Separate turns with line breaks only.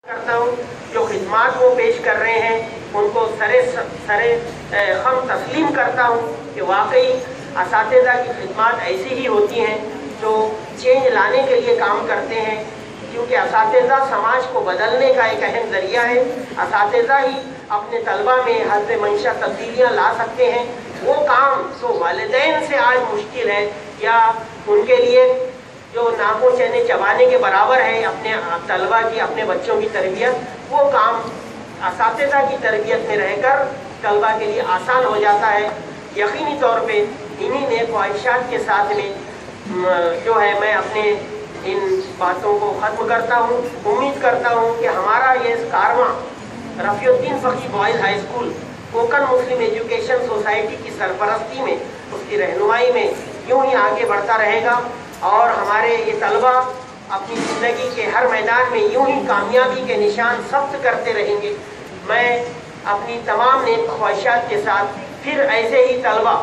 करता हूँ। जो खिदमात वो पेश कर रहे हैं उनको सरे खम तस्लीम करता हूँ कि वाकई असातिज़ा की खिदमात ऐसी ही होती हैं जो चेंज लाने के लिए काम करते हैं, क्योंकि असातिज़ा समाज को बदलने का एक अहम ज़रिया है। असातिज़ा ही अपने तलबा में हज़्ब मंशा तब्दीलियाँ ला सकते हैं। वो काम तो वालिदैन से आज मुश्किल है या उनके लिए जो नाको चने चबाने के बराबर है अपने तलबा की, अपने बच्चों की तरबियत, वो काम असातिज़ा की तरबियत में रहकर तलबा के लिए आसान हो जाता है। यकीनी तौर पे इन्हीं नेक ख्वाहिशात के साथ में जो है मैं अपने इन बातों को ख़त्म करता हूँ। उम्मीद करता हूँ कि हमारा ये कारवां Rafiuddin Fakih boys high school Konkan Muslim education society की सरपरस्ती में, उसकी रहनुमाई में यूँ ही आगे बढ़ता रहेगा और हमारे ये तलबा अपनी ज़िंदगी के हर मैदान में यूँ ही कामयाबी के निशान सब्त करते रहेंगे। मैं अपनी तमाम नेक ख्वाहिशात के साथ फिर ऐसे ही तलबा